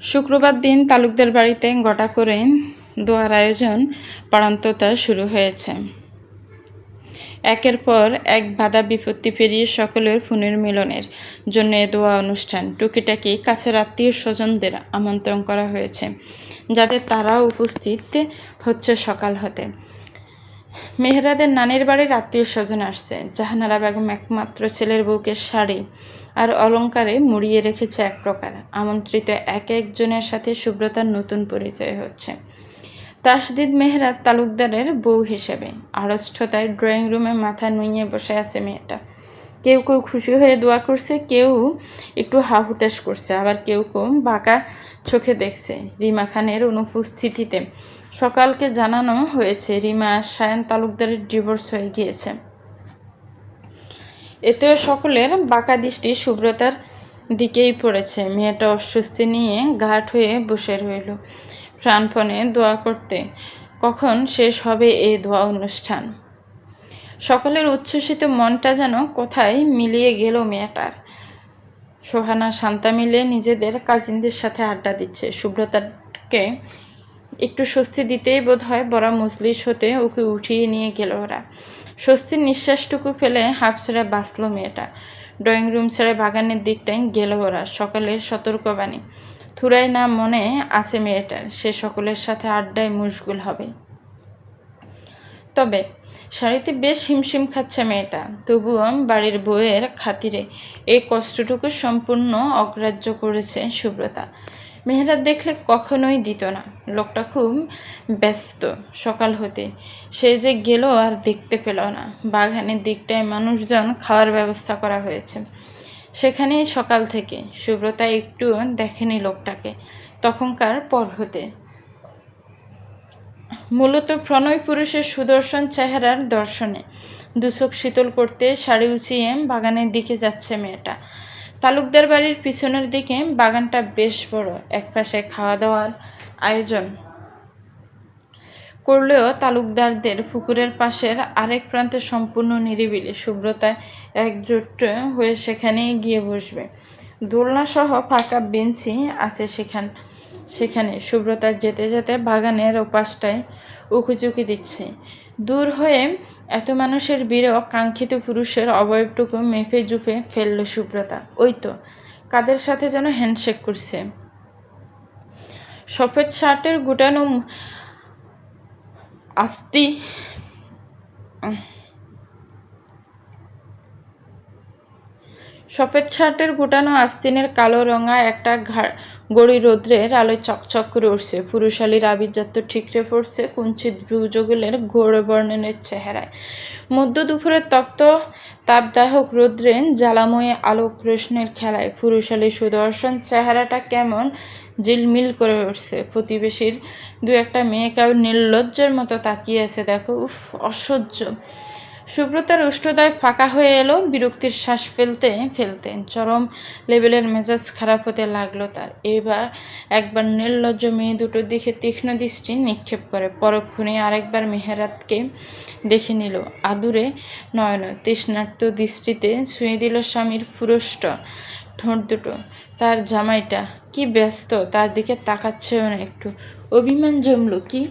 শুক্রবার দিন তালুকদার বাড়িতে গোটা করে দোয়ার আয়োজন পাড়ান্ততা শুরু হয়েছে। একের পর এক বাধা বিপত্তি পেরিয়ে সকলের পুনর্মিলনের জন্য এ দোয়া অনুষ্ঠান। টুকিটাকি কাছের আত্মীয় স্বজনদের আমন্ত্রণ করা হয়েছে, যাতে তারাও উপস্থিত হচ্ছে সকাল হতে। মেহরাদের নানির বাড়ির আত্মীয় স্বজন আসছে। জাহানারা বেগম একমাত্র ছেলের বউকে শাড়ি আর অলঙ্কারে মুড়িয়ে রেখেছে এক প্রকার। আমন্ত্রিত এক একজনের সাথে সুব্রতার নতুন পরিচয় হচ্ছে। তাসদিদ মেহরাত তালুকদারের বউ হিসেবে আড়ষ্ঠতায় ড্রয়িং রুমে মাথা নুইয়ে বসে আছে মেয়েটা। কেউ কেউ খুশি হয়ে দোয়া করছে, কেউ একটু হাহুতাশ করছে, আবার কেউ কেউ বাঁকা চোখে দেখছে। রিমা খানের অনুপস্থিতিতে সকালকে জানানো হয়েছে রিমা আর সায়ন তালুকদারের ডিভোর্স হয়ে গিয়েছে। এতেও সকলের বাঁকা দৃষ্টি সুব্রতার দিকেই পড়েছে। মেয়েটা অস্বস্তি নিয়ে ঘাট হয়ে বসে রইল প্রাণপণে দোয়া করতে। কখন শেষ হবে এই দোয়া অনুষ্ঠান? সকলের উচ্ছ্বসিত মনটা যেন কোথায় মিলিয়ে গেল মেয়েটার। সোহানা শান্তা মিলে নিজেদের কাজিনদের সাথে আড্ডা দিচ্ছে। সুব্রতাকে একটু স্বস্তি দিতেই বোধ হয় বড় মজলিস হতে ওকে উঠিয়ে নিয়ে গেল ওরা। স্বস্তির নিঃশ্বাসটুকু ফেলে হাফ ছেড়ে বাঁচল মেয়েটা। ড্রয়িং রুম ছেড়ে বাগানের দিকটায় গেল ওরা। সকালের সতর্কবাণী থুরাই না মনে আছে মেয়েটার, সে সকলের সাথে আড্ডায় মশগুল হবে। তবে শাড়িতে বেশ হিমশিম খাচ্ছে মেয়েটা, তবুও বাড়ির বউয়ের খাতিরে এই কষ্টটুকু সম্পূর্ণ অগ্রাহ্য করেছে সুব্রতা। মেহরাত দেখলে কখনোই দিত না। লোকটা খুব ব্যস্ত সকাল হতে। সে যে গেল আর দেখতে পেল না। বাগানের দিকটায় মানুষজন খাওয়ার ব্যবস্থা করা হয়েছে, সেখানেই সকাল থেকে। সুব্রতা একটু দেখেনি লোকটাকে তখনকার পর হতে। মূলত প্রণয় পুরুষের সুদর্শন চেহারার দর্শনে দুচোখ শীতল করতে শাড়ি উঁচিয়ে বাগানের দিকে যাচ্ছে মেয়েটা। তালুকদার বাড়ির পিছনের দিকে বাগানটা বেশ বড়। একপাশে খাওয়া দাওয়ার আয়োজন করলেও তালুকদারদের পুকুরের পাশের আরেক প্রান্তে সম্পূর্ণ নিরিবিলি। সুব্রতা একজোট হয়ে সেখানেই গিয়ে বসবে। দোলনাসহ ফাঁকা বেঞ্চি আছে সেখানে সুব্রতা যেতে যেতে বাগানের ওপাশটায় উঁকুচুকি দিচ্ছে। দূর হয়ে এত মানুষের ভিড়ে কাঙ্ক্ষিত পুরুষের অবয়বটুকু মেপে জুপে ফেলল সুব্রতা। ওই তো কাদের সাথে যেন হ্যান্ডশেক করছে। সফেদ শার্টের গুটানো আস্তিনের কালো রঙা একটা গড়ি রৌদ্রের আলোয় চকচক করে উঠছে। পুরুষালীর আভিজাত্য ঠিকরে পড়ছে কুঞ্চিত ভ্রুযুগলের ঘোর বর্ণনের চেহারায়। মধ্য দুপুরের তপ্ত তাপদায়ক রৌদ্রে জ্বালাময় আলোক রোশনের খেলায় পুরুষালী সুদর্শন চেহারাটা কেমন ঝিলমিল করে উঠছে। প্রতিবেশীর দু একটা মেয়ে কেউ নির্লজ্জের মতো তাকিয়ে আছে। দেখো, উফ, অসহ্য। সুব্রতার উষ্ঠদয় ফাঁকা হয়ে এলো। বিরক্তির শ্বাস ফেলতে ফেলতে চরম লেভেলের মেজাজ খারাপ হতে লাগলো তার। একবার নির্লজ্জ মেয়ে দুটোর দিকে তীক্ষ্ণ দৃষ্টি নিক্ষেপ করে, পরক্ষণে আরেকবার মেহেরাতকে দেখে নিল আদুরে নয়ন তৃষ্ণার্ত দৃষ্টিতে। ছুঁয়ে দিল স্বামীর পুরুষ্ট ঠোঁট দুটো। তার জামাইটা কি ব্যস্ত, তার দিকে তাকাচ্ছেও না একটু। অভিমান জমল কি?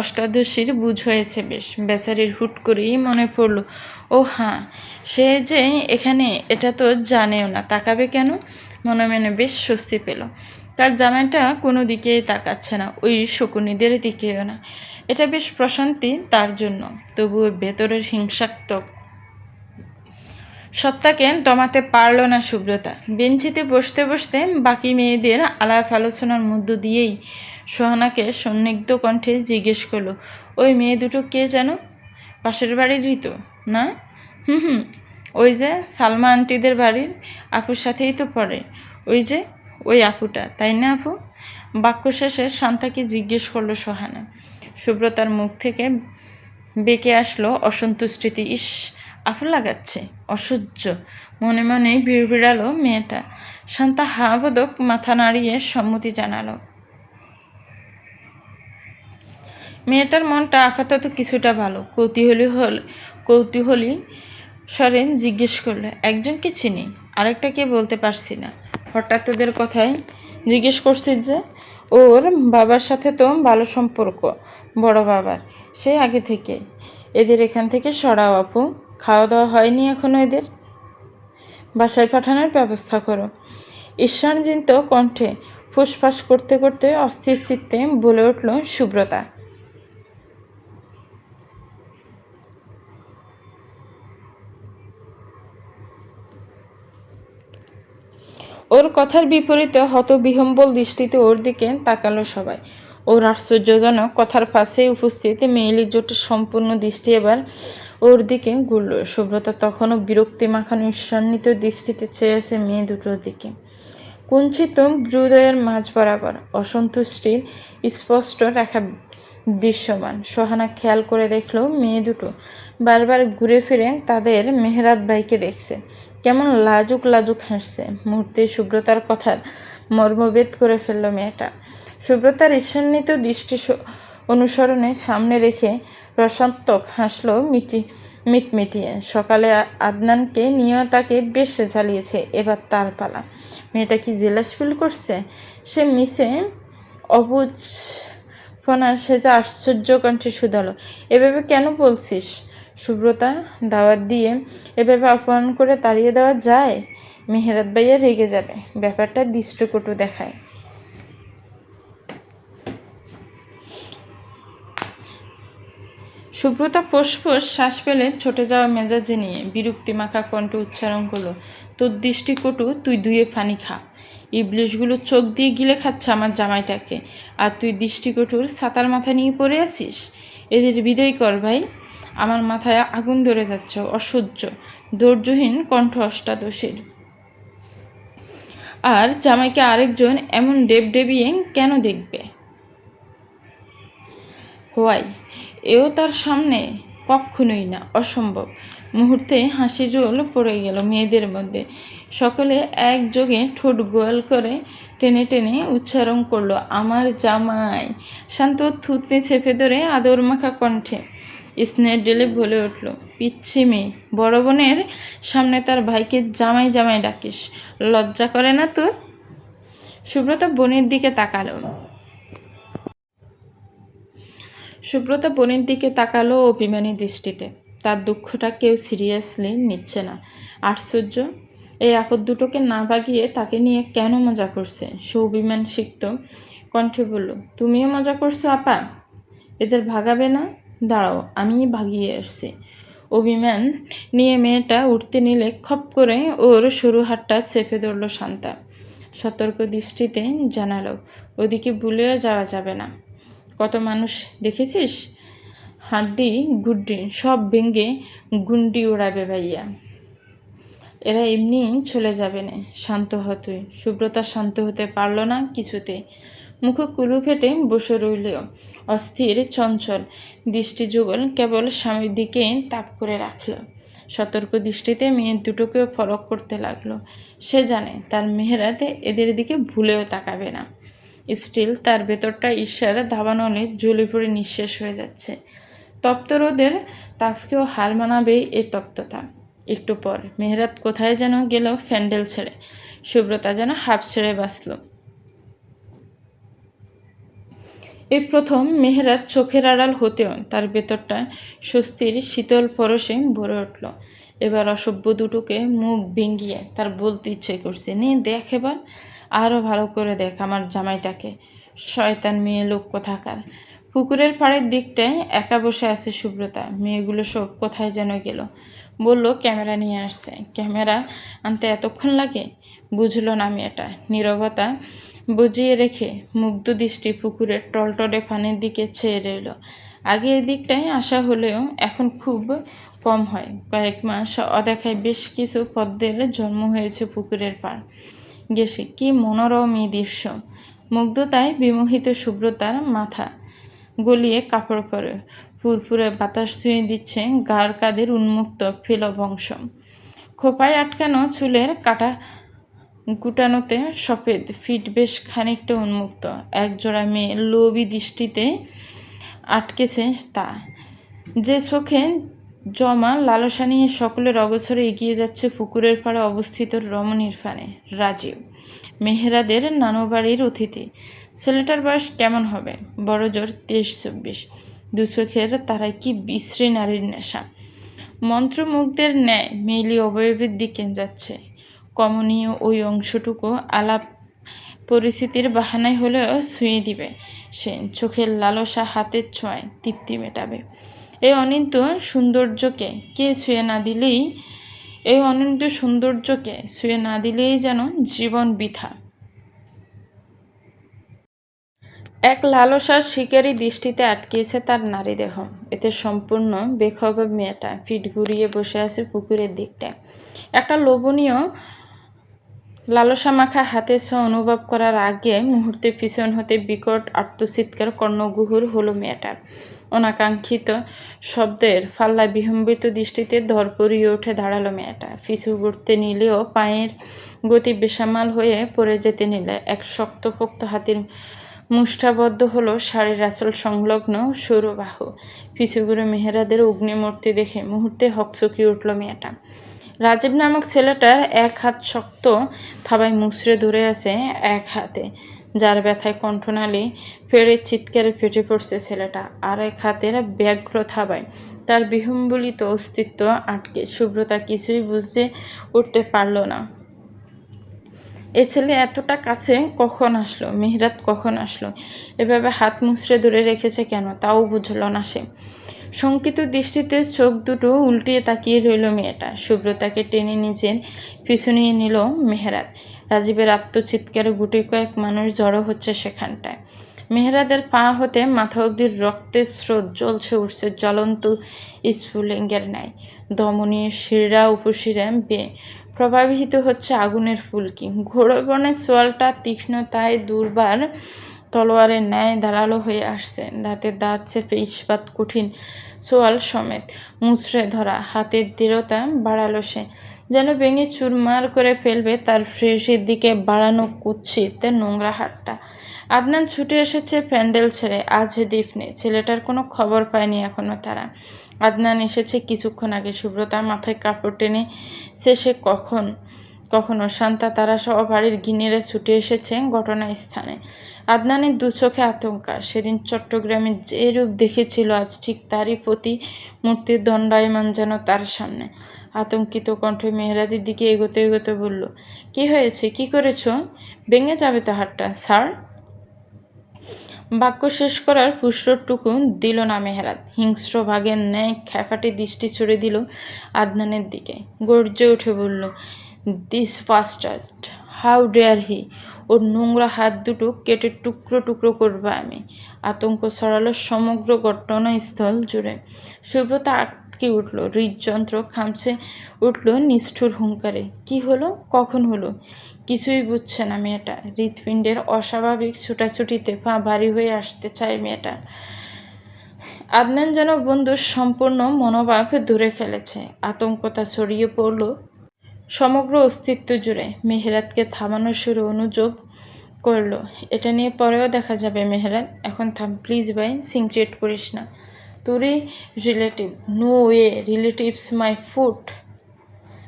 অষ্টাদশীর বুঝ হয়েছে বেশ। বেচারির হুট করেই মনে পড়ল, ও হ্যাঁ, সে যে এখানে এটা তো জানেও না, তাকাবে কেন? মনে মনে বেশ স্বস্তি পেল। তার জামাইটা কোনো দিকেই তাকাচ্ছে না, ওই শকুনিদের দিকেও না। এটা বেশ প্রশান্তি তার জন্য। তবুও ভেতরের হিংসাত্মক সত্তাকে দমাতে পারল না সুব্রতা। বেঞ্চিতে বসতে বসতে বাকি মেয়েদের আলাপ আলোচনার মধ্য দিয়েই সোহানাকে সন্নিগ্ধ কণ্ঠে জিজ্ঞেস করলো, ওই মেয়ে দুটো কে যেন? পাশের বাড়িরই তো, না? হুম, ওই যে সালমা আন্টিদের বাড়ির আপুর সাথেই তো পড়ে। ওই আপুটা, তাই না আপু? বাক্য শেষে শান্তাকে জিজ্ঞেস করলো সোহানা। সুব্রতার মুখ থেকে বেঁকে আসলো অসন্তুষ্টিতে। ইস, আফু লাগাচ্ছে, অসহ্য। মনে মনে বিড়বিড়ালো মেয়েটা। শান্তা হাবোদক মাথা নাড়িয়ে সম্মতি জানালো। মেয়েটার মনটা আপাতত কিছুটা ভালো। কৌতূহলী স্বরে জিজ্ঞেস করলো, একজনকে চিনি, আরেকটা কে বলতে পারছি না। হঠাৎ ওদের কথায় জিজ্ঞেস করছিস যে? ওর বাবার সাথে তো ভালো সম্পর্ক, বড় বাবার, সেই আগে থেকে। এদের এখান থেকে সরাও আপু, খাওয়া দাওয়া হয়নি এখনো এদের, বাসায় পাঠানোর ব্যবস্থা করো। ঈর্ষান্বিত কণ্ঠে ফুসফাস করতে করতে অস্থির চিত্তে বলে উঠল সুব্রতা। ওর কথার বিপরীতে হতবিহ্বল দৃষ্টিতে ওর দিকে তাকালো সবাই। ওর আশ্চর্যজনক কথার পাশে উপস্থিত মেয়েলি জোটের সম্পূর্ণ দৃষ্টি এবার ওর দিকে ঘুরল। সুব্রতা তখনও বিরক্তি মাখানো ঈর্ষান্বিত দৃষ্টিতে চেয়েছে মেয়ে দুটোর দিকে। কুঞ্চিত হৃদয়ের মাঝ বরাবর অসন্তুষ্টির স্পষ্ট রেখা দৃশ্যমান। সোহানা খেয়াল করে দেখল মেয়ে দুটো বারবার ঘুরে ফিরে তাদের মেহরাত ভাইকে দেখছে, কেমন লাজুক লাজুক হাসছে। মুহূর্তে সুব্রতার কথার মর্মভেদ করে ফেলল মেয়েটা। সুব্রতার ঈর্ষান্বিত দৃষ্টি অনুসরণে সামনে রেখে রসাত্মক হাসল মিটমিটিয়ে। সকালে আদনানকে নিয়েও তাকে বেশ জ্বালিয়েছে, এবার তার পালা। মেয়েটা কি জেলাস ফিল করছে? সে মিশে অবুঝ ফোনা সেজে আশ্চর্য কণ্ঠে শুধালো, এভাবে কেন বলছিস? সুব্রতা, দাওয়াত দিয়ে এভাবে অপমান করে তাড়িয়ে দেওয়া যায়? মেহেরাত ভাইয়া রেগে যাবে। ব্যাপারটা দৃষ্টকটু দেখায়। সুব্রতা ফোঁস শ্বাস ফেলে ছুটে যাওয়া মেজাজে নিয়ে বিরক্তি মাখা কণ্ঠে উচ্চারণ করলো, তোর দৃষ্টিকটু, তুই ধুয়ে পানি খা। ইবলিশগুলো চোখ দিয়ে গিলে খাচ্ছে আমার জামাইটাকে, আর তুই দৃষ্টিকটুর ছাতার মাথা নিয়ে পড়ে আছিস। এদের বিদায় কর ভাই, আমার মাথায় আগুন ধরে যাচ্ছে। অসহ্য ধৈর্যহীন কণ্ঠ অষ্টাদশীর। আর জামাইকে আরেকজন এমন ডেবিয়ে কেন দেখবে? হোয়াই, এও তার সামনে কক্ষণই না, অসম্ভব। মুহূর্তে হাসির রোল পড়ে গেল মেয়েদের মধ্যে। সকলে একযোগে ঠোঁট গোয়াল করে টেনে টেনে উচ্চারণ করলো, আমার জামাই। শান্ত থুতনি চেপে ধরে আদর মাখা কণ্ঠে স্নেহ ঢেলে বলে উঠল, পিচ্ছি মেয়ে, বড় বোনের সামনে তার ভাইকে জামাই জামাই ডাকিস, লজ্জা করে না তোর? সুব্রতা বোনের দিকে তাকালো। সুব্রতা বোনের দিকে তাকালো অভিমানী দৃষ্টিতে। তার দুঃখটা কেউ সিরিয়াসলি নিচ্ছে না। আশ্চর্য, এই আপদ দুটোকে না ভাগিয়ে তাকে নিয়ে কেন মজা করছে? সে অভিমান সিক্ত কণ্ঠে বলল, তুমিও মজা করছো আপা? এদের ভাগাবে না? দাঁড়াও, আমিই ভাগিয়ে আসছি। অভিমান নিয়ে মেয়েটা উঠতে নিলে খপ করে ওর সরু হাতটা চেপে ধরল শান্তা। সতর্ক দৃষ্টিতে জানালো, ওদিকে ভুলেও যাওয়া যাবে না। কত মানুষ দেখেছিস, হাড্ডি গুড্ডি সব ভেঙে গুন্ডি উড়াবে ভাইয়া। এরা এমনি চলে যাবে না। শান্ত হ তুই। সুব্রতা শান্ত হতে পারল না কিছুতে। মুখ কুলু ফেটে বসে রইলেও অস্থির চঞ্চল দৃষ্টি যুগল কেবল স্বামীর দিকে তাক করে রাখল। সতর্ক দৃষ্টিতে মেয়ের দুটোকেও ফরক করতে লাগলো। সে জানে তার মেহেরাতে এদের দিকে ভুলেও তাকাবে না। স্টিল তার ভেতরটা ঈর্ষার দাবানলে জ্বলে পড়ে নিঃশেষ হয়ে যাচ্ছে। তপ্ত রোদের তাপকেও হার মানাবে এই তপ্ততা। একটু পর মেহেরাত কোথায় যেন গেল ফ্যান্ডেল ছেড়ে। সুব্রতা যেন হাঁপ ছেড়ে বাঁচল। এই প্রথম মেহেরাত চোখের আড়াল হতেও তার ভেতরটা স্বস্তির শীতল পরশে ভরে উঠল। এবার অসভ্য দুটোকে মুখ ভেঙ্গিয়ে তার বলতে ইচ্ছে করছে, নিয়ে দেখ এবার, আরও ভালো করে দেখ আমার জামাইটাকে। শয়তান মেয়ে লোক কোথাকার। পুকুরের পাড়ের দিকটায় একা বসে আছে সুব্রতা। মেয়েগুলো সব কোথায় যেন গেল। বলল ক্যামেরা নিয়ে আসছে। ক্যামেরা আনতে এতক্ষণ লাগে? বুঝল না মেয়েটা। নীরবতা বুঝিয়ে রেখে মুগ্ধ দৃষ্টি পুকুরের টলটলে পানির দিকে চেয়ে রইল। আগে এদিকটায় আসা হলেও এখন খুব কম হয়। কয়েক মাস অদেখায় বেশ কিছু পদ্মের জন্ম হয়েছে পুকুরের পাড় ঘেঁষে। কি মনোরম এই দৃশ্য! মুগ্ধতায় বিমোহিত সুব্রতার মাথা গলিয়ে কাপড় পরে ফুরফুরে বাতাস ছুঁয়ে দিচ্ছে গাঢ় কাদের উন্মুক্ত ফেলবংশ। খোপায় আটকানো চুলের কাটা গুটানোতে সফেদ ফিট বেশ খানিকটা উন্মুক্ত। একজোড়া মেয়ে লোভী দৃষ্টিতে আটকেছে তা। যে চোখে জমা লালসা নিয়ে সকলের অগোচরে এগিয়ে যাচ্ছে পুকুরের পাড়ে অবস্থিত রমণীর ফানে। রাজীব মেহেরাদের নানুবাড়ির অতিথি। ছেলেটার বয়স কেমন হবে? বড় জোর 23-24। দু চোখের তারায় কি বিশ্রী নারীর নেশা। মন্ত্রমুগ্ধের ন্যায় মেইলি অবয়বের দিকে যাচ্ছে। কমনীয় ওই অংশটুকু আলাপ পরিস্থিতির বাহানায় হলেও ছুঁয়ে দিবে সে। চোখের লালসা হাতের ছোঁয়ায় তৃপ্তি মেটাবে। এই অনিত্য সৌন্দর্যকে ছুঁয়ে না দিলেই যেন জীবন বৃথা। এক লালসার শিকারী দৃষ্টিতে আটকিয়েছে তার নারী দেহ। এতে সম্পূর্ণ বেখবর মেয়েটা পিঠ ঘুরিয়ে বসে আছে পুকুরের দিকটায়। একটা লোভনীয় লালসা মাখা হাতের ছোঁয়া অনুভব করার আগে মুহূর্তে পিছন হতে বিকট আর্তচিৎকার কর্ণগুহুর হলো মেয়েটার। অনাকাঙ্ক্ষিত শব্দের ফাল্লা বিহম্বিত দৃষ্টিতে ধরপড়িয়ে উঠে দাঁড়ালো মেয়েটা। পিছু ঘুরতে নিলেও পায়ের গতি বেসামাল হয়ে পড়ে যেতে নিলে এক শক্তপোক্ত হাতের মুষ্ঠাবদ্ধ হলো শাড়ির আঁচল সংলগ্ন সরু বাহু। পিছু ঘুরে মেহেরাদের অগ্নিমূর্তি দেখে মুহূর্তে হকচকিয়ে উঠল মেয়েটা। রাজীব নামক ছেলেটার এক হাত শক্ত থাবায় মুচড়ে ধরে আছে এক হাতে, যার ব্যথায় কণ্ঠনালী ফেড়ে চিৎকারে ফেটে পড়ছে ছেলেটা। আর এক হাতের ব্যগ্র থাবায় তার বিহম্বলিত অস্তিত্ব আটকে। সুব্রতা কিছুই বুঝতে উঠতে পারল না। এ ছেলে এতটা কাছে কখন আসলো? মেহেরাত কখন আসলো? এভাবে হাত মুচড়ে ধরে রেখেছে কেন? তাও বুঝল না সে। শঙ্কিত দৃষ্টিতে চোখ দুটো উল্টিয়ে তাকিয়ে রইল মেয়েটা। সুব্রতাকে টেনে নিজের পিছু নিয়ে নিল মেহেরাত। রাজীবের আত্মচিৎকারে গুটি কয়েক মানুষ জড়ো হচ্ছে সেখানটায়। মেহেরাদের পা হতে মাথা অব্দির রক্তের স্রোত জ্বলছে উঠছে জ্বলন্ত স্ফুলিঙ্গের ন্যায়। ধমনীয় শিরা উপশিরা বেয়ে প্রবাহিত হচ্ছে আগুনের ফুলকি। ঘোর বর্ণের চোয়ালটা তীক্ষ্ণতায় দুর্বার তলোয়ারের ন্যায় ধারালো হয়ে আসছে। দাঁতের দাঁত চেপে ইস্পাত কঠিন চোয়াল সমেত মুচড়ে ধরা হাতের দৃঢ়তা বাড়ালো সে, যেন ভেঙে চুরমার করে ফেলবে তার ফ্রেশের দিকে বাড়ানো কুৎসিত নোংরা হাতটা। আদনান ছুটে এসেছে প্যান্ডেল ছেড়ে। আজ দীপ নেই। ছেলেটার কোনো খবর পায়নি এখনো তারা। আদনান এসেছে কিছুক্ষণ আগে। সুব্রতা মাথায় কাপড় টেনে সে কখনো শান্তা তারা সহ বাড়ির গিনেরা ছুটে এসেছে ঘটনাস্থানে। আদনানের দু চোখে আতঙ্ক। সেদিন চট্টগ্রামে যে রূপ দেখেছিল আজ ঠিক তারই প্রতিমূর্তির দণ্ডায়মান যেন তার সামনে। আতঙ্কিত কণ্ঠে মেহেরাদের দিকে এগোতে এগোতে বলল, কি হয়েছে? কি করেছ? ভেঙে যাবে তো হাতটা, স্যার। বাক্য শেষ করার পুষ্টটুকু দিল না মেহেরাত। হিংস্র ভাগের ন্যায় খ্যাফাটে দৃষ্টি ছুড়ে দিল আদনানের দিকে। গর্জে উঠে বলল, this bastard, how dare he! ওর নোংরা হাত দুটো কেটে টুকরো টুকরো করবো আমি। আতঙ্ক ছড়ালো সমগ্র ঘটনাস্থল জুড়ে। সুব্রতা আটকে উঠল। হৃদযন্ত্র খামছে উঠল নিষ্ঠুর হুঙ্কারে। কি হলো? কখন হলো? কিছুই বুঝছে না মেয়েটা। হৃৎপিণ্ডের অস্বাভাবিক ছুটাছুটিতে পা ভারী হয়ে আসতে চায় মেয়েটা। আদনান যেন বন্ধুর সম্পূর্ণ মনোভাব ধরে ফেলেছে। আতঙ্কতা ছড়িয়ে পড়ল সমগ্র অস্তিত্ব জুড়ে। মেহেরাতকে থামানোর শুরু অনুযোগ করল। এটা নিয়ে পরেও দেখা যাবে মেহেরাত, এখন থাম প্লিজ ভাই, সিনক্রেট করিস না। তোরই relative. No way, relatives my food,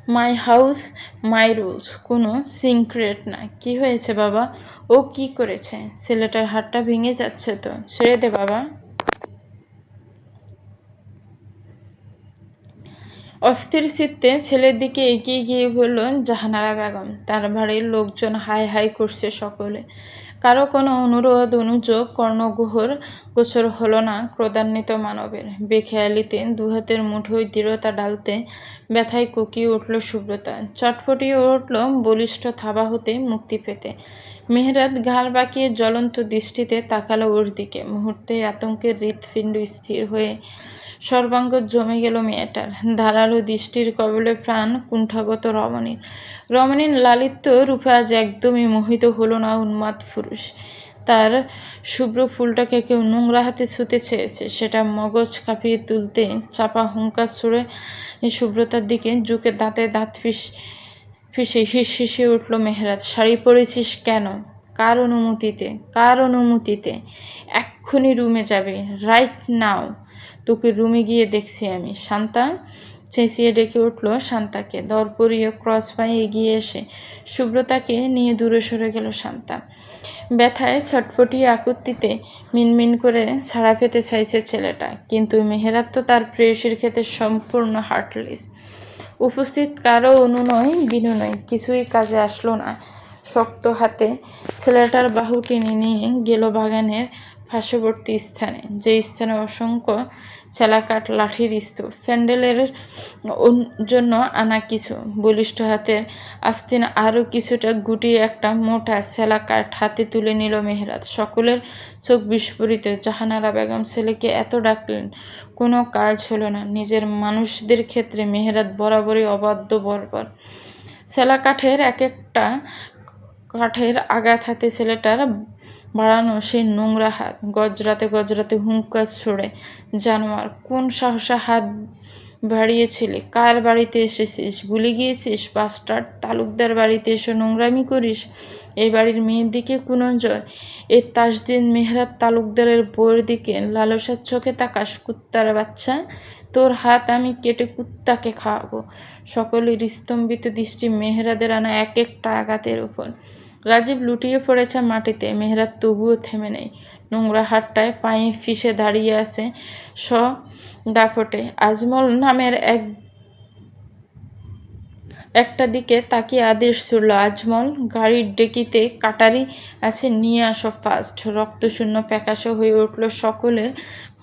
my house, my rules. কোনো সিনক্রেট না। কি হয়েছে বাবা? ও কি করেছে? ছেলেটার হাতটা ভেঙে যাচ্ছে তো, ছেড়ে দে বাবা। অস্থির চিত্তে ছেলের দিকে এগিয়ে গিয়ে বলল জাহানারা বেগম। তার বাড়ির লোকজন হাই হাই করছে সকলে। কারো কোনো অনুরোধ অনুযোগ কর্ণগুহর গোচর হলো না ক্রোধান্বিত মানবের। বেখেয়ালিতে দুহাতের মুঠোয় দৃঢ়তা ডালতে ব্যথায় কুকিয়ে উঠল সুব্রতা। চটফটিয়ে উঠল বলিষ্ঠ থাবা হতে মুক্তি পেতে। মেহেরাত ঘাড় বাঁকিয়ে জ্বলন্ত দৃষ্টিতে তাকালো ওর দিকে। মুহূর্তেই আতঙ্কের হৃৎপিণ্ড স্থির হয়ে সর্বাঙ্গ জমে গেল মেয়েটার। ধারালো দৃষ্টির কবলে প্রাণ কুণ্ঠাগত রমণীর লালিত্য রূপে আজ একদমই মোহিত হলো না উন্মাদ পুরুষ। তার শুভ্র ফুলটাকে কেউ নোংরা হাতে ছুঁতে চেয়েছে। সেটা মগজ কাঁপিয়ে তুলতে চাপা হুঙ্কার ছুড়ে সুব্রতার দিকে ঝুঁকে দাঁতে দাঁত ফিসে হিসিয়ে উঠল মেহেরাত। শাড়ি পরেছিস কেন? কার অনুমতিতে? এক্ষুনি রুমে যাবে, রাইট নাও। তোকে রুমে গিয়ে দেখছি আমি। শান্তা চেঁচিয়ে ডেকে উঠল শান্তাকে। দরপরীয় ক্রস পায়ে এগিয়ে এসে সুব্রতাকে নিয়ে দূরে সরে গেল শান্তা। ব্যথায় ছটফটিয়ে আকুতিতে মিনমিন করে ছাড়া পেতে চাইছে ছেলেটা, কিন্তু মেহেরাত তো তার প্রেয়সীর ক্ষেত্রে সম্পূর্ণ হার্টলেস। উপস্থিত কারো অনুনয় বিনয় কিছুই কাজে আসলো না। শক্ত হাতে ছেলেটার বাহু টেনে নিয়ে গেল বাগানের পার্শ্ববর্তী স্থানে, যে স্থানে অসংখ্য ছেলাকাঠ লাঠির স্তূপ, প্যান্ডেলের জন্য আনা কিছু বলিষ্ঠ হাতের আস্তিন, আরও কিছুটা গুটিয়ে একটা মোটা ছেলাকাঠ হাতে তুলে নিল মেহেরাত। সকলের চোখ বিস্ফোরিত। জাহানারা বেগম ছেলেকে এত ডাকলেন, কোনো কাজ হলো না। নিজের মানুষদের ক্ষেত্রে মেহেরাত বরাবরই অবাধ্য বর্বর। ছেলাকাঠের এক একটা কাঠের আঘাত হাতে ছেলেটার বাড়ানো সেই নোংরা হাত গজরাতে গজরাতে হুঙ্কার ছুড়ে, জানোয়ার, কোন সাহসে হাত বাড়িয়েছিলি? কার বাড়িতে এসেছিস? ভুলে গিয়েছিস? বাস্টার্ড, তালুকদার বাড়িতে এসে নোংরামি করিস? এই বাড়ির মেয়ের দিকে কুনজর? এই তাসদিন মেহরাত তালুকদারের বউয়ের দিকে লালসার চোখে তাকাস? কুত্তার বাচ্চা, তোর হাত আমি কেটে কুত্তাকে খাওয়াবো। সকলের স্তম্ভিত দৃষ্টি মেহরাদের আনা এক একটা আঘাতের উপর। রাজীব লুটিয়ে পড়েছে মাটিতে। মেহরাত তবুও থেমে নেই। নোংরা হাতটায় পায়ে ফিসে দাঁড়িয়ে আছে দাপটে। আজমল নামের একটা দিকে তাকিয়ে আদেশ ছুড়ল, আজমল, গাড়ির ডেকিতে কাটারি আছে, নিয়ে আসো ফাস্ট। রক্তশূন্য প্যাকাশে হয়ে উঠল সকলের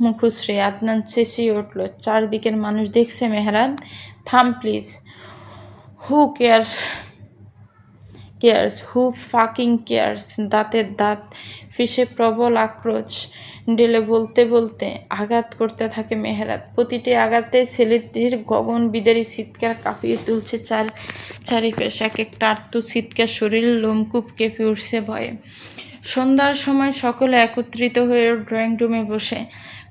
মুখশ্রী। আদনান চেঁচিয়ে উঠল, চারদিকের মানুষ দেখছে মেহরাত, থাম please. Who cares, who fucking cares? দাঁতের দাঁত ফিসে প্রবল আক্রোশ ঢেলে বলতে বলতে আঘাত করতে থাকে মেহরাত। প্রতিটি আঘাতে ছেলেটির গগন বিদারী চিৎকার কাঁপিয়ে তুলছে চারিপাশ। এক একটা আর্ত চিৎকার, শরীর লোমকূপ কেঁপে উঠছে ভয়ে। সন্ধ্যার সময় সকলে একত্রিত হয়ে ড্রয়িং রুমে বসে।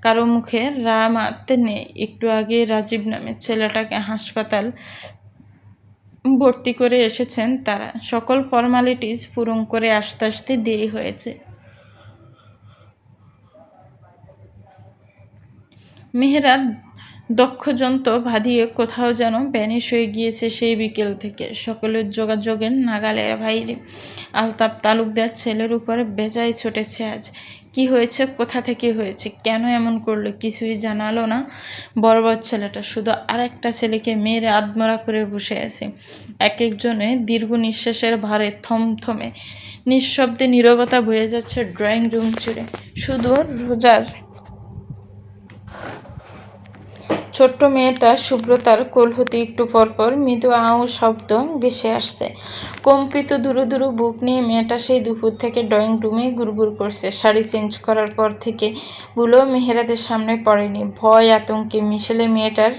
কারো মুখে রামাত নেই। একটু আগে রাজীব নামের ছেলেটাকে হাসপাতাল ভর্তি করে এসেছেন তারা। সকল ফর্মালিটিস পূরণ করে আসতে আসতে দেরি হয়েছে। মেহরাত দক্ষ যন্ত্র ভাদিয়ে কোথাও যেন ভ্যানিশ হয়ে গিয়েছে সেই বিকেল থেকে। সকলের যোগাযোগের নাগালের বাইরে। আলতাপ তালুকদার ছেলের উপরে বেজায় ছুটেছে আজ। কি হয়েছে? কোথা থেকে হয়েছে? কেন এমন করলো? কিছুই জানালো না বর্বর ছেলেটা। শুধু আর একটা ছেলেকে মেয়ের আদমরা করে বসে আছে। এক একজনে দীর্ঘ নিঃশ্বাসের ভারে থমথমে নিঃশব্দে নীরবতা বয়ে যাচ্ছে ড্রয়িং রুম জুড়ে। শুধু রোজার ছোট্ট মেয়েটা সুব্রতার কোল হতে একটু পরপর মৃদু আউ শব্দ ভেসে আসছে। কম্পিত দুরু দুরু বুক নিয়ে মেয়েটা সেই দুপুর থেকে ড্রয়িং রুমে গুড়গুড় করছে। শাড়ি চেঞ্জ করার পর থেকে বুলো মেহেরাদের সামনে পড়েনি। ভয় আতঙ্কে মিশেলে মেয়েটার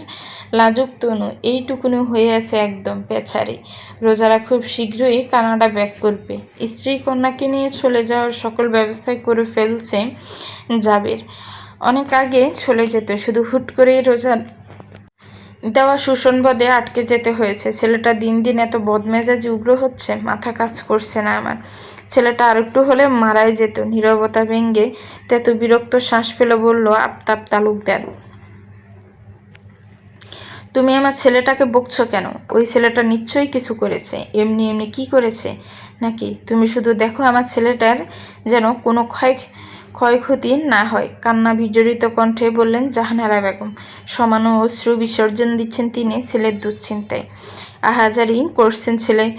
লাজুক তনু এইটুকুনি হয়ে আছে একদম পেছারি। রোজারা খুব শীঘ্রই কানাডা ব্যাক করবে। স্ত্রী কন্যাকে নিয়ে চলে যাওয়ার সকল ব্যবস্থাই করে ফেলছে জাবের। অনেক আগে চলে যেত, শুধু হুট করেই রোজার দেওয়া সুসংবাদে আটকে যেতে হয়েছে। ছেলেটা দিন দিন এত বদমেজাজি উগ্র হচ্ছে, মাথা কাজ করছে না আমার। ছেলেটা আরেকটু হলে মারাই যেত। নীরবতা ভেঙে তেতো বিরক্ত শ্বাস ফেলে বলল আফতাব তালুকদার, তুমি আমার ছেলেটাকে বকছো কেন? ওই ছেলেটা নিশ্চয়ই কিছু করেছে। এমনি এমনি কি করেছে নাকি? তুমি শুধু দেখো আমার ছেলেটার যেন কোনো ক্ষয়ক্ষতি না হয়। কান্না বিজড়িত কণ্ঠে বললেন জাহানারা বেগম। সমান অশ্রু বিসর্জন দিচ্ছেন তিনি ছেলের দুশ্চিন্তায়। আহাজারি করছেন ছেলের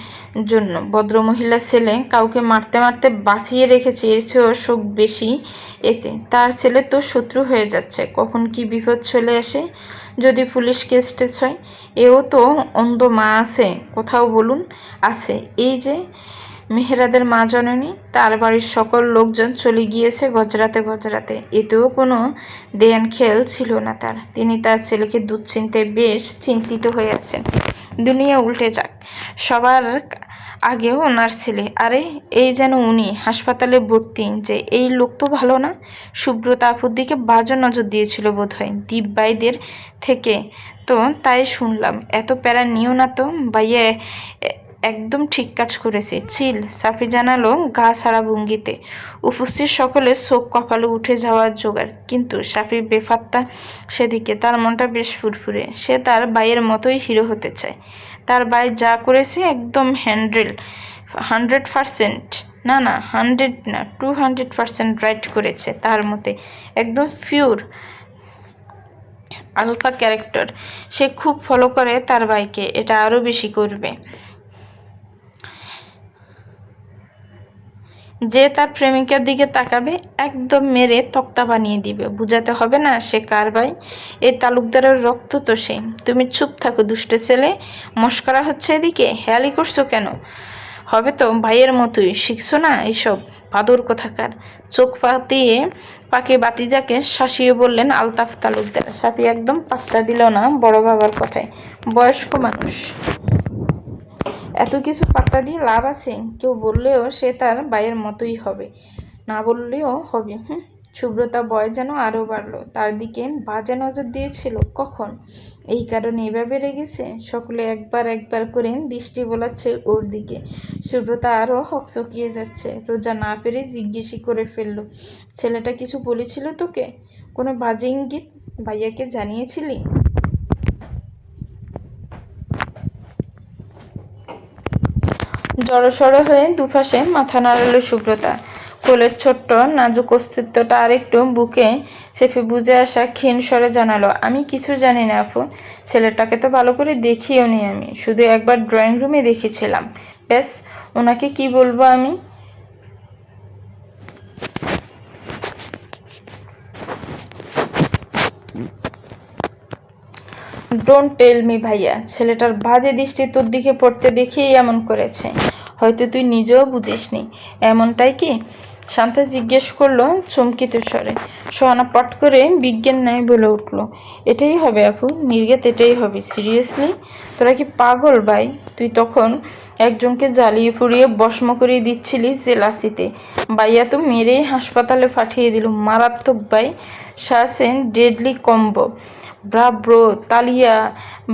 জন্য। ভদ্রমহিলা ছেলে কাউকে মারতে মারতে বাঁচিয়ে রেখেছে, এর চেয়েও শোক বেশি এতে। তার ছেলে তো শত্রু হয়ে যাচ্ছে, কখন কি বিপদ চলে আসে যদি পুলিশ কেস টেস হয়। এও তো অন্ধ মা আছে কোথাও বলুন? আছে, এই যে মেহেরাদের মা জননী, তার বাড়ির সকল লোকজন চলে গিয়েছে গজরাতে গজরাতে। এতেও কোনো দেয়ান খেয়াল ছিল না তার। তিনি তার ছেলেকে দুশ্চিন্তায় বেশ চিন্তিত হয়ে আছেন। দুনিয়া উল্টে যাক, সবার আগেও ওনার ছেলে। আরে এই যেন উনি হাসপাতালে ভর্তি, যে এই লোক তো ভালো না। সুব্রতা আপুর দিকে বাজে নজর দিয়েছিল বোধহয় দীপবাইদের থেকে, তো তাই শুনলাম। এত প্যারা নিও না তো ভাইয়া, একদম ঠিক কাজ করেছে, চিল, সাফি জানালো গা ছাড়া ভঙ্গিতে। উপস্থিত সকলের চোখ কপালে উঠে যাওয়ার জোগাড়, কিন্তু সাফি বেপাত্তা সেদিকে। তার মনটা বেশ ফুরফুরে, সে তার ভাইয়ের মতোই হিরো হতে চায়। তার ভাই যা করেছে একদম 100%, না না 100 না 200% রাইট করেছে তার মতে। একদম পিওর আলফা ক্যারেক্টার। সে খুব ফলো করে তার ভাইকে, এটা আরো বেশি করবে। যে তার প্রেমিকার দিকে তাকাবে একদম মেরে তক্তা বানিয়ে দিবে। বুঝাতে হবে না সে কার ভাই, এই তালুকদারের রক্ত তো সে। তুমি চুপ থাকো দুষ্ট ছেলে, মস্করা হচ্ছে এদিকে, হেয়ালি করছো কেন? হবে তো ভাইয়ের মতোই, শিখছো না এইসব বাদর কোথাকার। চোখ পাতিয়ে পাকে বাতিজাকে শাসিয়ে বললেন আলতাফ তালুকদার। সাফি একদম পাত্তা দিল না বড় বাবার কথায়, বয়স্ক মানুষ, এত কিছু পাত্তা দিয়ে লাভ আছে? কেউ বললেও সে তার ভাইয়ের মতোই হবে, না বললেও হবে। সুব্রতা বয় যেন আরও বাড়লো, তার দিকে বাজে নজর দিয়েছিল কখন, এই কারণে এভাবে রেগেছে। সকলে একবার একবার করে দৃষ্টি বোলাচ্ছে ওর দিকে। সুব্রতা আরও হকচকিয়ে যাচ্ছে। রোজা না পেরে জিজ্ঞেসই করে ফেলল, ছেলেটা কিছু বলেছিল তোকে? কোনো বাজে ইঙ্গিত ভাইয়াকে জানিয়েছিলি? জড়সড় হয়ে দুপাশে মাথা নাড়ালো সুব্রতা। কোলের ছোট্ট নাজুক অস্তিত্বটা আরেকটু বুকে চেপে বুঝে আসা ক্ষীণ স্বরে জানালো, আমি কিছু জানি না আপু। ছেলেটাকে তো ভালো করে দেখিও নি আমি, শুধু একবার ড্রয়িং রুমে দেখেছিলাম, ব্যাস। ওনাকে কি বলবো আমি? ডোন্ট টেল মি ভাইয়া, ছেলেটার বাজে দৃষ্টি তোর দিকে পড়তে দেখেই এমন করেছে, হয়তো তুই নিজেও বুঝিসনি। এমনটাই কি? শান্তা জিজ্ঞেস করলো চমকিত স্বরে। সোহানা পট করে বিজ্ঞান ন্যায় বলে উঠল, এটাই হবে আপু, নির্ঘাত এটাই হবে। সিরিয়াসলি? তোরা কি পাগল ভাই? তুই তখন একজনকে জ্বালিয়ে পুড়িয়ে ভস্ম করিয়ে দিচ্ছিলিস জেলাসিতে, ভাইয়া তো মেরেই হাসপাতালে পাঠিয়ে দিল। মারাত্মক ভাই, শাসেন ডেডলি কম্বো। ব্রাভো তালিয়া।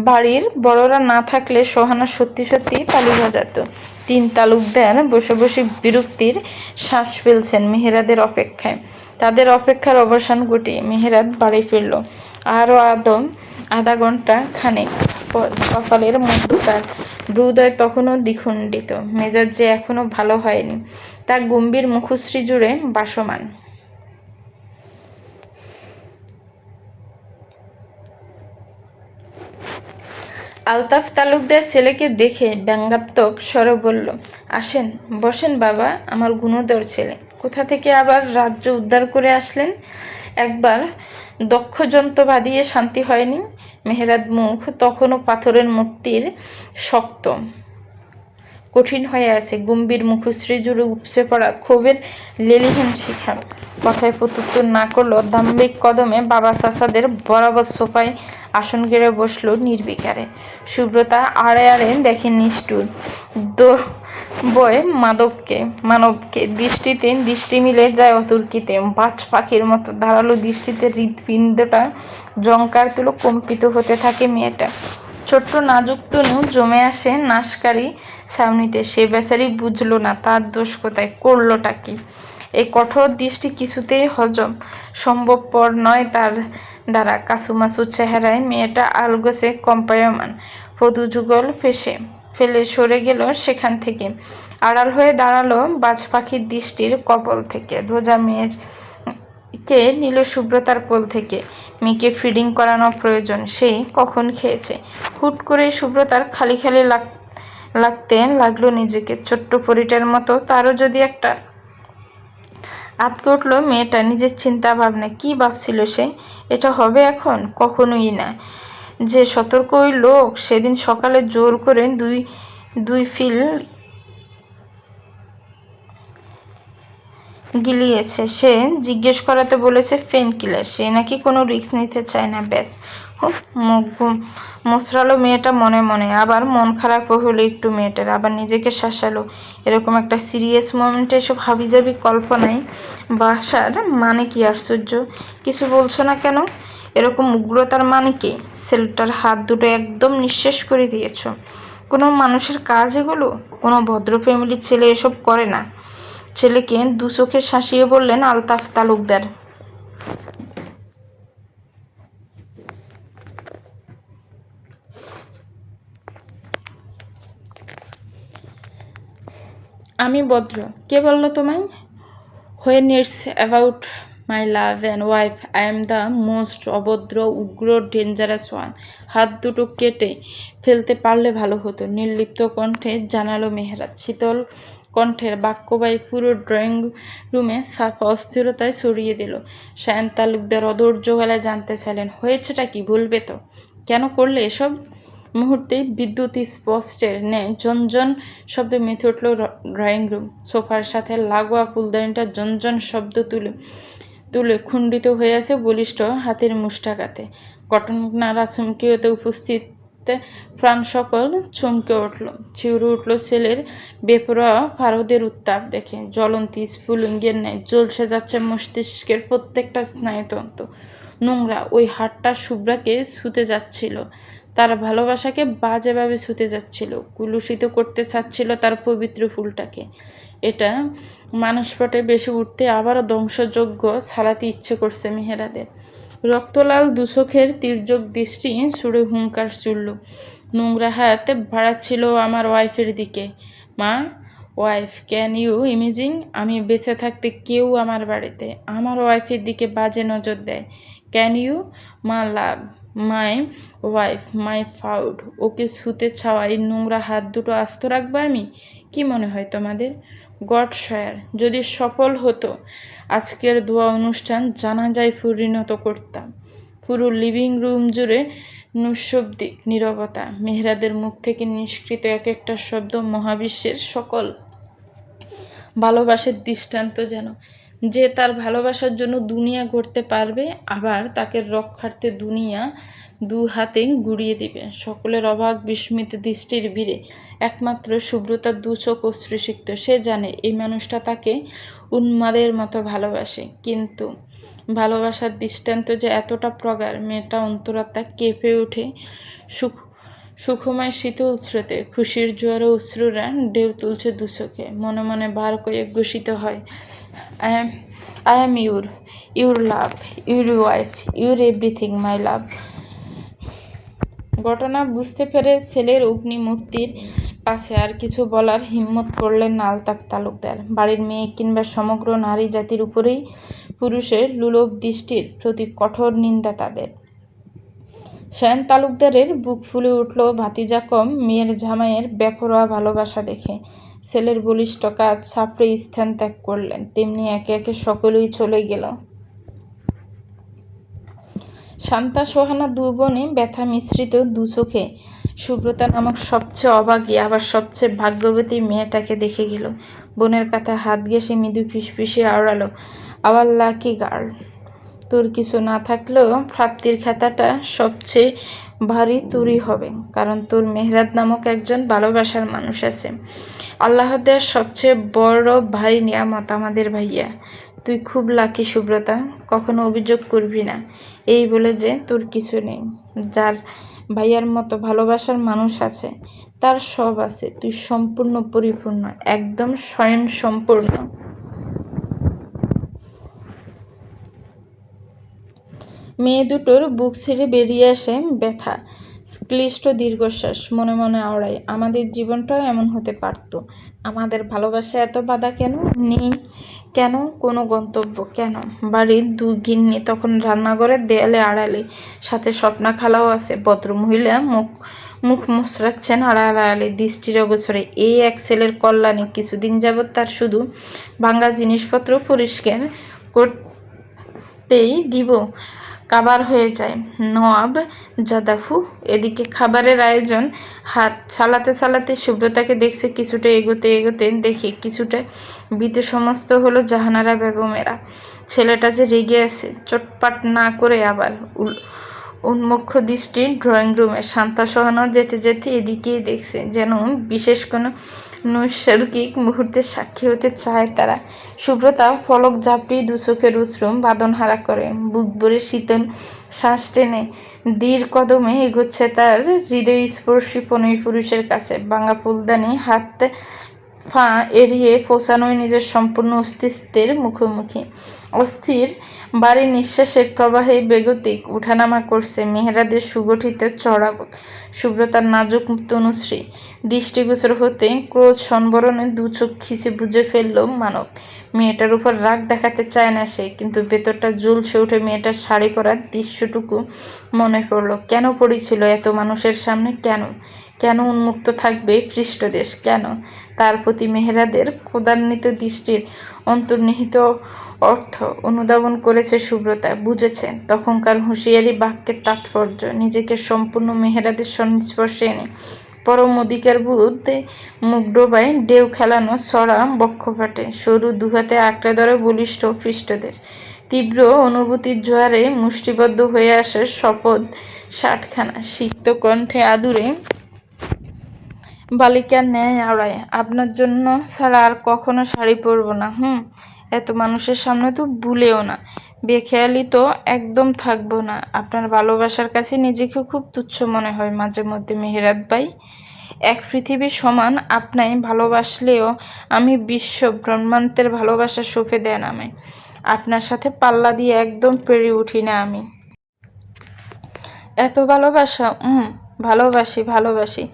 বাড়ির বড়রা না থাকলে সোহানা সত্যি সত্যি তালি বাজাতো। তিন তালুকদার বসে বসে বিরক্তির শ্বাস ফেলছেন মেহেরাদের অপেক্ষায়। তাদের অপেক্ষার অবসান ঘটিয়ে মেহেরাদ বাড়ি ফিরল। আরও আধা ঘন্টা খানেক পর কপালের মধ্যকার হৃদয় তখনও দ্বিখণ্ডিত, মেজাজ যে এখনো ভালো হয়নি, তা গম্ভীর মুখশ্রী জুড়ে বাসমান। আলতাফ তালুকদার ছেলেকে দেখে ব্যঙ্গাত্মক স্বরে বলল, আসেন বসেন বাবা, আমার গুণধর ছেলে। কোথা থেকে আবার রাজ্য উদ্ধার করে আসলেন? একবার দক্ষ যন্ত্র বাঁধিয়ে শান্তি হয়নি? মেহেরাদ মুখ তখনও পাথরের মূর্তির শক্ত কঠিন হয়ে আছে, গম্ভীর মুখশ্রী জুড়ে উপচে পড়া ক্ষোভের লেলিহীন শিখা। কথায় প্রত্যুত্তর না করলো, দাম্ভিক কদমে বাবা চাচাদের বরাবর সোফায় আসন গেড়ে বসলো নির্বিকারে। সুব্রতা আড়ে আড়ে দেখে নিষ্ঠুর বয় মানবকে দৃষ্টিতে দৃষ্টি মিলে যায় অতর্কিতে। বাজ পাখির মতো ধারালো দৃষ্টিতে হৃৎপিণ্ডটা জঙ্কার তুলো কম্পিত হতে থাকে মেয়েটা। ছোট্ট নাজুক তনু জমে আসে নাশকারী ছাউনিতে। সে বেচারি বুঝলো না তার দোষ কোথায়, করলোটা কি। এই কঠোর দৃষ্টি কিছুতেই হজম সম্ভবপর নয় তার দ্বারা। কাসুমাসু চেহারায় মেয়েটা আলগোছে কম্পায়মান, পদুযুগল ফেলে সরে গেল সেখান থেকে, আড়াল হয়ে দাঁড়ালো বাজ পাখির দৃষ্টির কবল থেকে। রোজা মেয়েকে নিল সুব্রতার কোল থেকে। মেয়েকে ফিডিং করানো প্রয়োজন, সে কখন খেয়েছে। হুট করে সুব্রতার খালি খালি লাগতে লাগলো নিজেকে, ছোট্ট পরিটার মতো। তারও যদি একটা আটকে উঠল মেয়েটা নিজের চিন্তা ভাবনা। কি ভাবছিল সে? এটা হবে এখন? কখনোই না। যে সতর্ক ওই লোক সেদিন সকালে জোর করে দুই ফিল গিলিয়েছে, সে জিজ্ঞেস করাতে বলেছে পেন কিলার, সে নাকি কোনো রিস্ক নিতে চায় না, ব্যাস। মুখ মোচড়ালো মেয়েটা মনে মনে। আবার মন খারাপ হলো একটু মেয়েটার, আবার নিজেকে শাসালো। এরকম একটা সিরিয়াস মোমেন্টে এসব হাবিজাবি কল্পনায় বাসার মানে কি? আশ্চর্য। কিছু বলছো না কেন? এরকম উগ্রতার মানে কি? ছেলেটার হাত দুটো একদম নিঃশেষ করে দিয়েছ। কোনো মানুষের কাজ এগুলো? কোনো ভদ্র ফ্যামিলির ছেলে এসব করে না। ছেলেকে দু চোখে শাসিয়ে বললেন আলতাফ তালুকদার। আমি ভদ্র? কে বলল তোমায়? When it's about my love and wife I am the most অভদ্র, উগ্র, ডেঞ্জারাস ওয়ান। হাত দুটো কেটে ফেলতে পারলে ভালো হতো, নির্লিপ্ত কণ্ঠে জানালো মেহরাত। শীতল কণ্ঠের বাক্যবায়ী পুরো ড্রয়িং রুমে সাফা অস্থিরতায় ছড়িয়ে দিল। শায়ন তালুকদার অধৈর্য গলায় জানতে চাইলেন, হয়েছেটা কি? বলবে তো? কেন করলে এসব? মুহূর্তেই বিদ্যুৎ স্পষ্টের ন্যায় ঝনঝন শব্দে মেতে উঠল ড্রয়িং রুম। সোফার সাথে লাগোয়া ফুলদানিটা ঝনঝন শব্দ তুলে তুলে খণ্ডিত হয়ে আছে বলিষ্ঠ হাতের মুষ্টাঘাতে। ঘটনারা চমকে হতে উপস্থিত প্রাণ সকল চমকে উঠল, শিউরে উঠল ছেলের বেপরোয়া ফারদের উত্তাপ দেখে। জ্বলন্তি স্ফুলিঙ্গের ন্যায় জ্বলসে যাচ্ছে মস্তিষ্কের প্রত্যেকটা স্নায়ুতন্ত্র। নোংরা ওই হাতটা শুভ্রাকে ছুতে যাচ্ছিল, তার ভালোবাসাকে বাজেভাবে ছুতে যাচ্ছিল, কুলুষিত করতে চাচ্ছিল তার পবিত্র ফুলটাকে। এটা মানুষপটে বেশি উঠতে আবারও ধ্বংসযজ্ঞ ছাড়াতে ইচ্ছে করছে মেহেরাদের। রক্তলাল দুচোখের তির্যক দৃষ্টি ছুড়ে হুঙ্কার চুড়ল। নোংরা হাত বাড়াচ্ছিল আমার ওয়াইফের দিকে। মা, ওয়াইফ, ক্যান ইউ ইমেজিং? আমি বেঁচে থাকতে কেউ আমার বাড়িতে আমার ওয়াইফের দিকে বাজে নজর দেয়? Can you? মা লাভ মাই ওয়াইফ, মাই ফাউড। ওকে ছুতে ছাওয়া এই নোংরা হাত দুটো আস্ত রাখবো আমি? কি মনে হয় তোমাদের? গড শয়ার, যদি সফল হতো আজকের দোয়া অনুষ্ঠান জানাজায় পরিণত করতাম। পুরো লিভিং রুম জুড়ে নিঃশব্দিক নীরবতা। মেহরাদের মুখ থেকে নিষ্কৃত এক একটা শব্দ মহাবিশ্বের সকল ভালোবাসার দৃষ্টান্ত যেন। যে তার ভালোবাসার জন্য দুনিয়া গড়তে পারবে, আবার তাকে রক্ষার্থে দুনিয়া দু হাতে গুড়িয়ে দিবে। সকলের অবাক বিস্মিত দৃষ্টির ভিড়ে একমাত্র সুব্রতার দু চোখ অশ্রুসিক্ত। সে জানে এই মানুষটা তাকে উন্মাদের মতো ভালোবাসে, কিন্তু ভালোবাসার দৃষ্টান্ত যে এতটা প্রগাঢ়, মেয়েটা অন্তরাত্মা কেঁপে ওঠে সুখময় শীতল স্রোতে। খুশির জোয়ারে অশ্রুরা ঢেউ তুলছে দু চোখে। মনে মনে বার করে ঘোষিত হয়, I am your love, your wife, your everything, my love. ঘটনা বুঝতে পেরে ছেলের অগ্নিমূর্তির পাশে আর কিছু বলার হিম্মত করলেন না আলতাফ তালুকদার। বাড়ির মেয়ে কিংবা সমগ্র নারী জাতির উপরেই পুরুষের লোলুপ দৃষ্টির প্রতি কঠোর নিন্দা তাদের। শায়ন তালুকদারের বুক ফুলে উঠল ভাতিজা কম মেয়ের জামাইয়ের বেপরোয়া ভালোবাসা দেখে। ছেলের বলিষ্ঠ কাজ সাপড়ে স্থান ত্যাগ করলেন, তেমনি একে একে সকলেই চলে গেল। শান্তা সোহানা দু বোনে ব্যথা মিশ্রিত দু চোখে সুব্রতা নামক সবচেয়ে অবাগী আবার সবচেয়ে ভাগ্যবতী মেয়েটাকে দেখে গেল। বোনের কাঁথা হাত ঘেঁষে মৃদু ফিসফিসে আওড়ালো, আওয়ার লাকি গার্ল। তোর কিছু না থাকলেও প্রাপ্তির খাতাটা সবচেয়ে ভারী তোরই হবে, কারণ তোর মেহরাদ নামক একজন ভালোবাসার মানুষ আছে। আল্লাহ দেওয়ার সবচেয়ে বড় ভারী নিয়ামত আমাদের ভাইয়া। তুই খুব লাকি সুব্রতা, কখনো অভিযোগ করবি না এই বলে যে তোর কিছু নেই। যার ভাইয়ার মতো ভালোবাসার মানুষ আছে তার সব আছে। তুই সম্পূর্ণ পরিপূর্ণ, একদম স্বয়ং সম্পূর্ণ। মেয়ে দুটোর বুক ছেড়ে বেরিয়ে আসে ব্যথা ক্লিষ্ট দীর্ঘশ্বাস। মনে মনে আওড়ায়, আমাদের জীবনটাও এমন হতে পারত। আমাদের ভালোবাসা এত বাধা কেন? নেই কেন কোনো গন্তব্য? কেন? বাড়ির দু গিন্নি তখন রান্নাঘরের দেয়ালে আড়ালে, সাথে স্বপ্না খালাও আছে। ভদ্রমহিলা মুখ মুচড়াচ্ছেন আড়াআড়ালে, দৃষ্টির অগোচরে। এই এক ছেলের কল্যাণে কিছুদিন যাবৎ তার শুধু ভাঙা জিনিসপত্র পরিষ্কার করতেই দিব কাবার হয়ে যায় নওয়াব জাদাফু। এদিকে খাবারের আয়োজন হাত চালাতে চালাতে সুব্রতাকে দেখছে কিছুটা এগোতে এগোতে, দেখে কিছুটা ভীত সমস্ত হলো জাহানারা বেগমেরা। ছেলেটা যে রেগে আছে, চটপাট না করে আবার উন্মুক্ত দৃষ্টি ড্রয়িং রুমে। শান্তা সোহানা যেতে যেতে এদিকেই দেখছে, যেন বিশেষ কোনো নৈসর্গিক মুহূর্তের সাক্ষী হতে চায় তারা। সুব্রতা পলক ঝাপটিয়ে দু চোখের উৎসুম বাঁধন হারা করে বুক ভরে শীতল শ্বাস টেনে ধীর কদমে এগোচ্ছে তার হৃদয়স্পর্শী পনই পুরুষের কাছে। ভাঙা ফুলদানি হাত পা এড়িয়ে পৌঁছানোই নিজের সম্পূর্ণ অস্তিত্বের মুখোমুখি। অস্থির বাড়ি নিঃশ্বাসের প্রবাহে বেগতিক উঠানামা করছে মেহেরাদের সুগঠিত চড়া বুক। সুব্রতার নাজুক তনুশ্রী দৃষ্টিগোচর হতে ক্রোধ সংবরণে দু চোখ খিচে বুঝে ফেলল মানব। মেয়েটার উপর রাগ দেখাতে চায় না সে, কিন্তু ভেতরটা জ্বলছে ওঠে মেয়েটার শাড়ি পরার দৃশ্যটুকু মনে পড়ল। কেন পড়েছিল এত মানুষের সামনে? কেন কেন উন্মুক্ত থাকবে পৃষ্ঠদেশ? কেন? তার প্রতি মেহেরাদের ক্রোধান্বিত দৃষ্টির অন্তর্নিহিত অর্থ অনুধাবন করেছে সুব্রতা, বুঝেছে তখনকার হুঁশিয়ারি বাক্যের তাৎপর্য। নিজেকে সম্পূর্ণ মেহেরাদের সংস্পর্শে এনে পরম অধিকার বুদ্ধে মুখ ডোবায় ঢেউ খেলানো ছড়া বক্ষপাটে সরু দুহাতে আঁকড়ে ধরে বলিষ্ঠ পৃষ্ঠদেশ। তীব্র অনুভূতির জোয়ারে মুষ্টিবদ্ধ হয়ে আসে শপথ ষাটখানা সিক্ত কণ্ঠে আদুরে বালিকার ন্যায় আওড়ায়। আপনার জন্য ছাড়া আর কখনো শাড়ি পরবো না। এত মানুষের সামনে তো ভুলেও না। বেখেয়ালি তো একদম থাকবো না। আপনার ভালোবাসার কাছে নিজেকে খুব তুচ্ছ মনে হয় মাঝে মধ্যে মেহেরাত ভাই। এক পৃথিবীর সমান আপনায় ভালোবাসলেও আমি বিশ্ব ব্রহ্মাণ্ডের ভালোবাসা সঁপে দেন আমায়। আপনার সাথে পাল্লা দিয়ে একদম পেরে উঠি না আমি। এত ভালোবাসা? ভালোবাসি।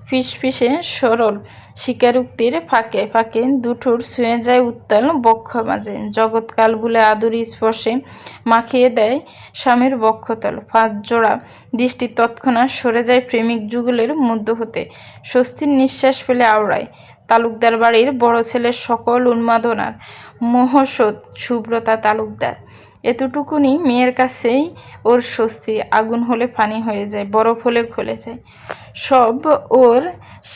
ফিসফিসে সরল স্বীকারোক্তির ফাঁকে ফাঁকে দুঠোর ছুঁয়ে যায় উত্তাল বক্ষ মাঝে। জগৎকাল বলে আদুরি স্পর্শে মাখিয়ে দেয় স্বামীর বক্ষতল। পাঁচ জোড়া দৃষ্টি তৎক্ষণাৎ সরে যায় প্রেমিক যুগলের মধ্য হতে। স্বস্তির নিঃশ্বাস ফেলে আওড়ায় তালুকদার বাড়ির বড় ছেলের সকল উন্মাদনার মহৌষধ সুব্রতা তালুকদার। এতটুকুনি মেয়ের কাছেই ওর স্বস্তি। আগুন হলে পানি হয়ে যায়, বরফ হলে গলে যায়, সব ওর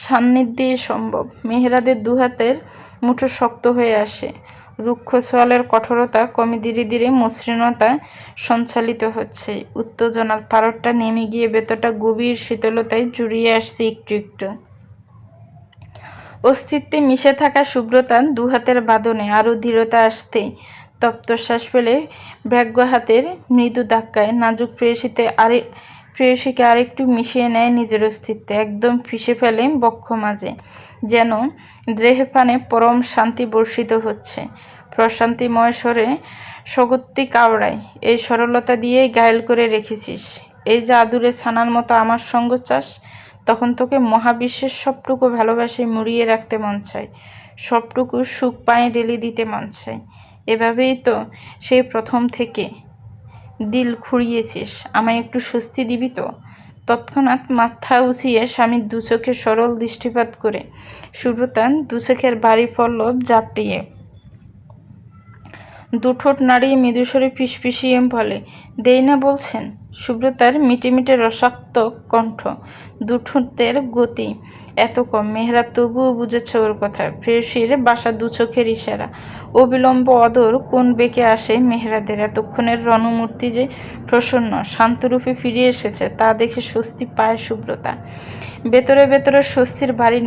সান্নিধ্যেই সম্ভব। মেহেরাদের দুহাতের মুঠো শক্ত হয়ে আসে। রুক্ষ সোয়ালের কঠোরতা কমে ধীরে ধীরে মসৃণতা সঞ্চালিত হচ্ছে। উত্তেজনার পারদটা নেমে গিয়ে ভেতরটা গভীর শীতলতায় জুড়িয়ে আসছে একটু একটু। অস্তিত্বে মিশে থাকা সুব্রতার দুহাতের বাঁধনে আরও দৃঢ়তা আসতেই তপ্তশ্বাস ফেলে ব্যাঘ্র হাতের মৃদু ধাক্কায় নাজুক প্রেয়সীকে আরেকটু মিশিয়ে নেয় নিজের অস্তিত্বে। একদম ফিসে ফেলে বক্ষ মাঝে, যেন দেহে প্রাণে পরম শান্তি বর্ষিত হচ্ছে। প্রশান্তিময় স্বরে স্বগতিক আওড়ায়, এই সরলতা দিয়েই ঘায়েল করে রেখেছিস। এই যে আদুরে ছানার মতো আমার সঙ্গ চাস, তখন তোকে মহাবিশ্বের সবটুকু ভালোবাসায় মুড়িয়ে রাখতে মন চায়, সবটুকু সুখ পায়ে ঢেলে দিতে মন চায়। এভাবেই তো সেই প্রথম থেকে দিল খুঁড়িয়েছিস। আমায় একটু স্বস্তি দিবি তো? তৎক্ষণাৎ মাথা উঁচিয়ে স্বামীর দুচোখে সরল দৃষ্টিপাত করে সুব্রতা দুচোখের ভারী পল্লব ঝাপটিয়ে দুঠোঁট নাড়িয়ে মৃদুস্বরে ফিসফিসিয়ে বলে, দেই না বলছেন? সুব্রতার মিটে রসাক্ত কণ্ঠ, দুঠোঁটের গতি এত কম। মেহেরা তবুও বুঝেছে ওর কথা। প্রেয়সীর বাসা দুচোখের ইশারা। অবিলম্ব অদর কোন বেঁকে আসে মেহেরাদের। এতক্ষণের রণমূর্তি যে প্রসন্ন শান্তরূপে ফিরে এসেছে তা দেখে স্বস্তি পায় সুব্রতা। ভেতরে ভেতরে স্বস্তির ভারী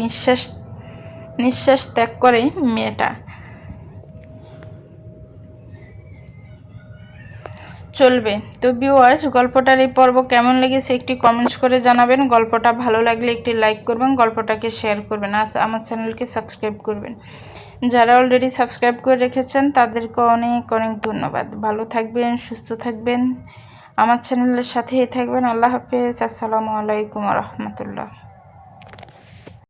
নিঃশ্বাস ত্যাগ করে মেয়েটা। চলবে তো ভিউয়ার্স, গল্পটার এই পর্ব কেমন লেগেছে একটি কমেন্টস করে জানাবেন। গল্পটা ভালো লাগলে একটি লাইক করবেন, গল্পটাকে শেয়ার করবেন, আর আমার চ্যানেলকে সাবস্ক্রাইব করবেন। যারা অলরেডি সাবস্ক্রাইব করে রেখেছেন তাদেরকে অনেক অনেক ধন্যবাদ। ভালো থাকবেন, সুস্থ থাকবেন, আমার চ্যানেলের সাথেই থাকবেন। আল্লাহ হাফেজ। আসসালামু আলাইকুম রহমতুল্লাহ।